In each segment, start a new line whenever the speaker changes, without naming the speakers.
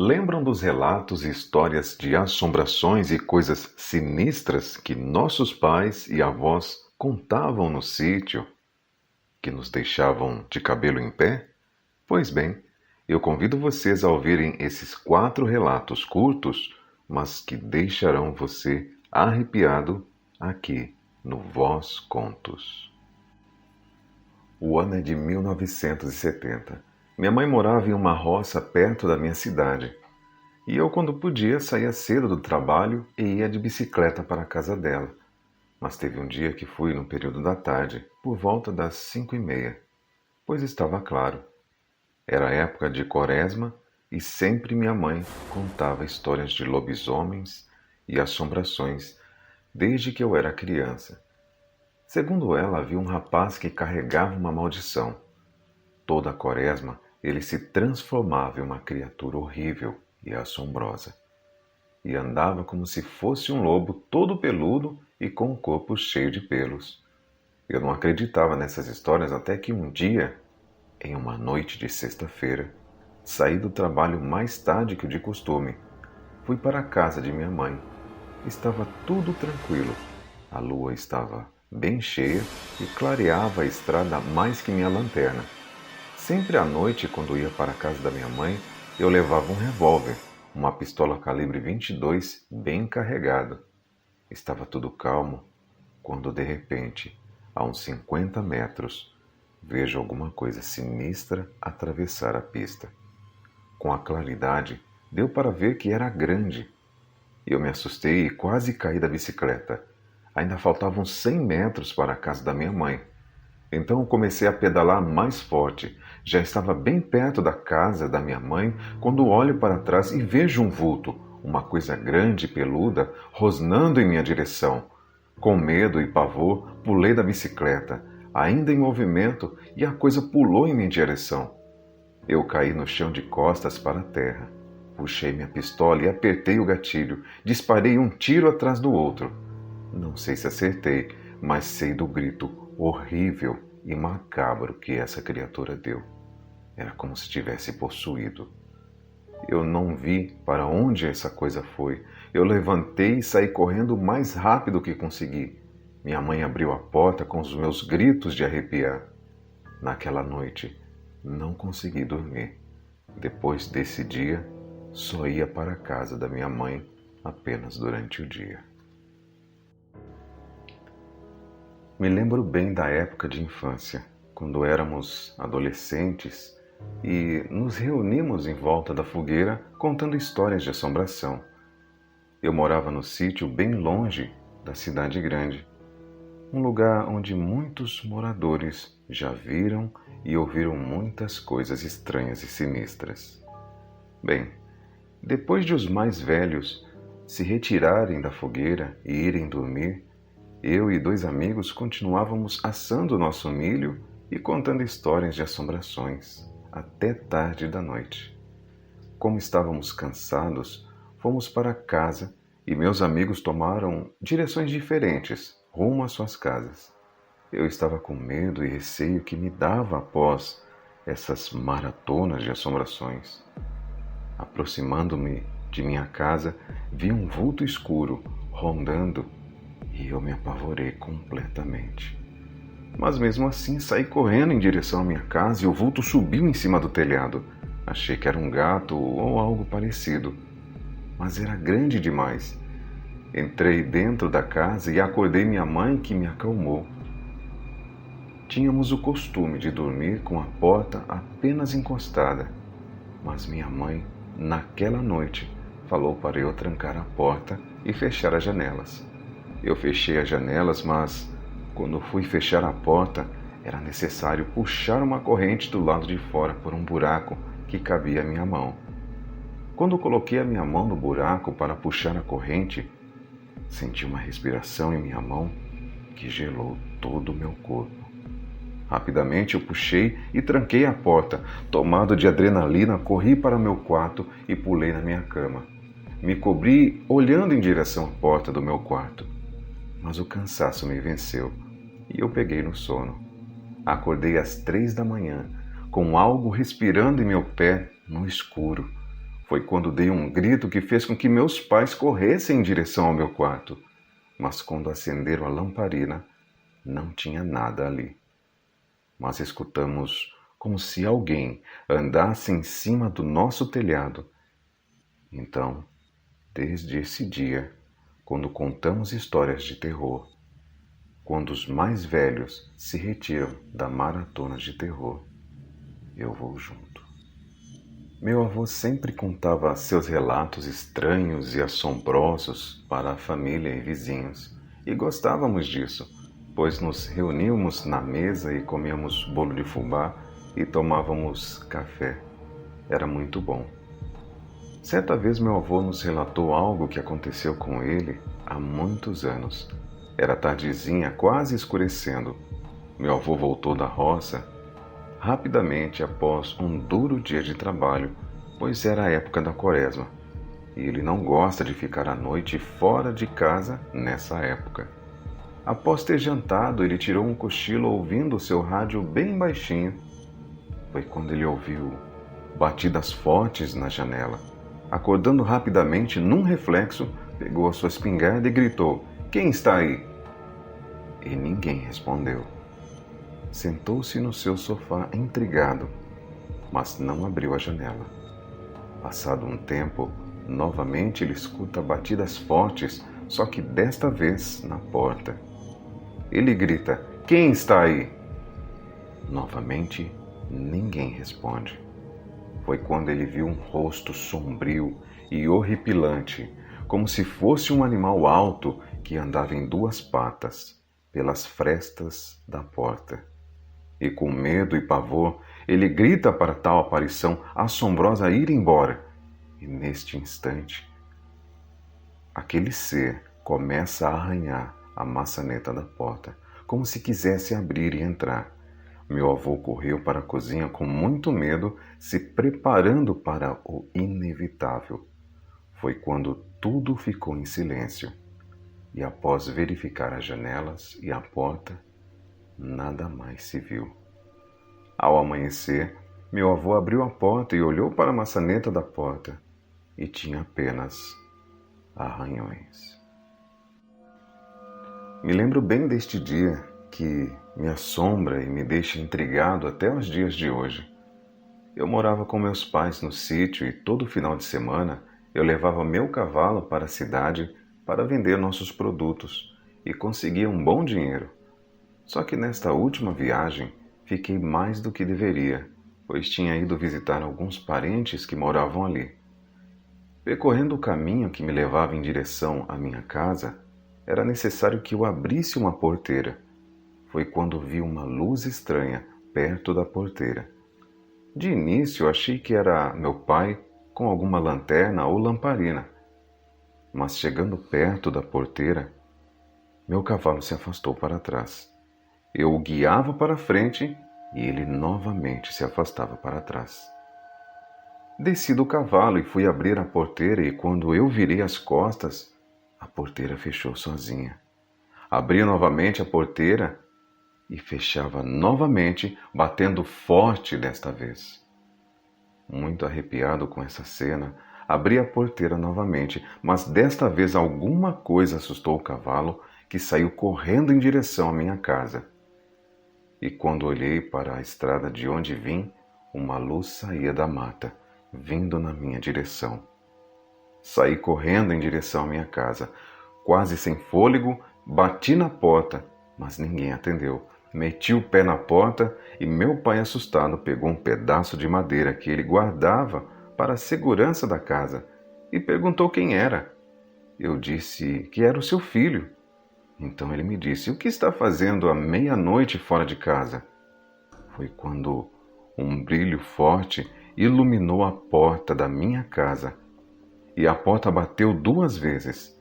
Lembram dos relatos e histórias de assombrações e coisas sinistras que nossos pais e avós contavam no sítio, que nos deixavam de cabelo em pé? Pois bem, eu convido vocês a ouvirem esses 4 relatos curtos, mas que deixarão você arrepiado aqui no Voz Contos. O ano é de 1970. Minha mãe morava em uma roça perto da minha cidade. E eu, quando podia, saía cedo do trabalho e ia de bicicleta para a casa dela. Mas teve um dia que fui no período da tarde, por volta das 5h30, pois estava claro. Era época de quaresma e sempre minha mãe contava histórias de lobisomens e assombrações desde que eu era criança. Segundo ela, havia um rapaz que carregava uma maldição. Toda a quaresma ele se transformava em uma criatura horrível e assombrosa. E andava como se fosse um lobo todo peludo e com o corpo cheio de pelos. Eu não acreditava nessas histórias até que um dia, em uma noite de sexta-feira, saí do trabalho mais tarde que o de costume. Fui para a casa de minha mãe. Estava tudo tranquilo. A lua estava bem cheia e clareava a estrada mais que minha lanterna. Sempre à noite, quando ia para a casa da minha mãe, eu levava um revólver, uma pistola calibre 22 bem carregada. Estava tudo calmo, quando de repente, a uns 50 metros, vejo alguma coisa sinistra atravessar a pista. Com a claridade, deu para ver que era grande. Eu me assustei e quase caí da bicicleta. Ainda faltavam 100 metros para a casa da minha mãe. Então comecei a pedalar mais forte. Já estava bem perto da casa da minha mãe quando olho para trás e vejo um vulto, uma coisa grande e peluda, rosnando em minha direção. Com medo e pavor, pulei da bicicleta, ainda em movimento, e a coisa pulou em minha direção. Eu caí no chão de costas para a terra. Puxei minha pistola e apertei o gatilho. Disparei um tiro atrás do outro. Não sei se acertei, mas sei do grito horrível e macabro que essa criatura deu. Era como se tivesse possuído. Eu não vi para onde essa coisa foi. Eu levantei e saí correndo o mais rápido que consegui. Minha mãe abriu a porta com os meus gritos de arrepiar. Naquela noite, não consegui dormir. Depois desse dia, só ia para a casa da minha mãe apenas durante o dia. Me lembro bem da época de infância, quando éramos adolescentes e nos reunimos em volta da fogueira contando histórias de assombração. Eu morava no sítio bem longe da cidade grande, um lugar onde muitos moradores já viram e ouviram muitas coisas estranhas e sinistras. Bem, depois de os mais velhos se retirarem da fogueira e irem dormir, eu e 2 amigos continuávamos assando nosso milho e contando histórias de assombrações até tarde da noite. Como estávamos cansados, fomos para casa e meus amigos tomaram direções diferentes rumo às suas casas. Eu estava com medo e receio que me dava após essas maratonas de assombrações. Aproximando-me de minha casa, vi um vulto escuro rondando e eu me apavorei completamente. Mas mesmo assim saí correndo em direção à minha casa e o vulto subiu em cima do telhado. Achei que era um gato ou algo parecido, mas era grande demais. Entrei dentro da casa e acordei minha mãe, que me acalmou. Tínhamos o costume de dormir com a porta apenas encostada, mas minha mãe, naquela noite, falou para eu trancar a porta e fechar as janelas. Eu fechei as janelas, mas quando fui fechar a porta, era necessário puxar uma corrente do lado de fora por um buraco que cabia à minha mão. Quando coloquei a minha mão no buraco para puxar a corrente, senti uma respiração em minha mão que gelou todo o meu corpo. Rapidamente eu puxei e tranquei a porta. Tomado de adrenalina, corri para meu quarto e pulei na minha cama. Me cobri olhando em direção à porta do meu quarto. Mas o cansaço me venceu e eu peguei no sono. Acordei às 3 da manhã, com algo respirando em meu pé no escuro. Foi quando dei um grito que fez com que meus pais corressem em direção ao meu quarto. Mas quando acenderam a lamparina, não tinha nada ali. Mas escutamos como se alguém andasse em cima do nosso telhado. Então, desde esse dia, quando contamos histórias de terror, quando os mais velhos se retiram da maratona de terror, eu vou junto. Meu avô sempre contava seus relatos estranhos e assombrosos para a família e vizinhos, e gostávamos disso, pois nos reuníamos na mesa e comíamos bolo de fubá e tomávamos café. Era muito bom. Certa vez meu avô nos relatou algo que aconteceu com ele há muitos anos. Era tardezinha, quase escurecendo. Meu avô voltou da roça rapidamente após um duro dia de trabalho, pois era a época da quaresma, e ele não gosta de ficar à noite fora de casa nessa época. Após ter jantado, ele tirou um cochilo ouvindo o seu rádio bem baixinho. Foi quando ele ouviu batidas fortes na janela. Acordando rapidamente, num reflexo, pegou a sua espingarda e gritou: "Quem está aí?" E ninguém respondeu. Sentou-se no seu sofá intrigado, mas não abriu a janela. Passado um tempo, novamente ele escuta batidas fortes, só que desta vez na porta. Ele grita: "Quem está aí?" Novamente, ninguém responde. Foi quando ele viu um rosto sombrio e horripilante, como se fosse um animal alto que andava em duas patas pelas frestas da porta. E com medo e pavor, ele grita para tal aparição assombrosa ir embora. E neste instante, aquele ser começa a arranhar a maçaneta da porta, como se quisesse abrir e entrar. Meu avô correu para a cozinha com muito medo, se preparando para o inevitável. Foi quando tudo ficou em silêncio. E após verificar as janelas e a porta, nada mais se viu. Ao amanhecer, meu avô abriu a porta e olhou para a maçaneta da porta, e tinha apenas arranhões. Me lembro bem deste dia que me assombra e me deixa intrigado até os dias de hoje. Eu morava com meus pais no sítio e todo final de semana eu levava meu cavalo para a cidade para vender nossos produtos e conseguia um bom dinheiro. Só que nesta última viagem fiquei mais do que deveria, pois tinha ido visitar alguns parentes que moravam ali. Percorrendo o caminho que me levava em direção à minha casa, era necessário que eu abrisse uma porteira. Foi quando vi uma luz estranha perto da porteira. De início achei que era meu pai com alguma lanterna ou lamparina, mas chegando perto da porteira, meu cavalo se afastou para trás. Eu o guiava para frente e ele novamente se afastava para trás. Desci do cavalo e fui abrir a porteira e quando eu virei as costas, a porteira fechou sozinha. Abri novamente a porteira e fechava novamente, batendo forte desta vez. Muito arrepiado com essa cena, abri a porteira novamente, mas desta vez alguma coisa assustou o cavalo, que saiu correndo em direção à minha casa. E quando olhei para a estrada de onde vim, uma luz saía da mata, vindo na minha direção. Saí correndo em direção à minha casa. Quase sem fôlego, bati na porta, mas ninguém atendeu. Meti o pé na porta e meu pai, assustado, pegou um pedaço de madeira que ele guardava para a segurança da casa e perguntou quem era. Eu disse que era o seu filho. Então ele me disse: "O que está fazendo à meia-noite fora de casa?" Foi quando um brilho forte iluminou a porta da minha casa e a porta bateu 2 vezes.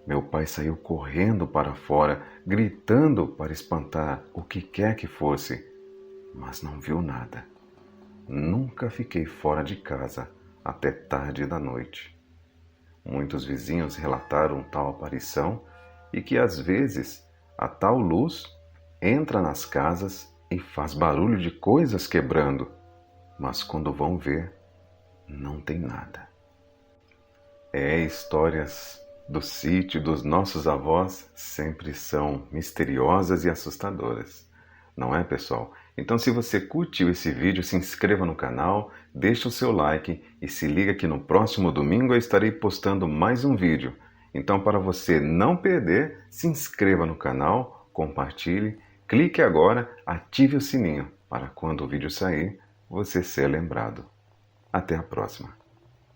Meu pai saiu correndo para fora, gritando para espantar o que quer que fosse, mas não viu nada. Nunca fiquei fora de casa até tarde da noite. Muitos vizinhos relataram tal aparição e que às vezes a tal luz entra nas casas e faz barulho de coisas quebrando, mas quando vão ver, não tem nada. Histórias do sítio dos nossos avós sempre são misteriosas e assustadoras. Não é, pessoal? Então, se você curtiu esse vídeo, se inscreva no canal, deixe o seu like e se liga que no próximo domingo eu estarei postando mais um vídeo. Então, para você não perder, se inscreva no canal, compartilhe, clique agora, ative o sininho para quando o vídeo sair, você ser lembrado. Até a próxima!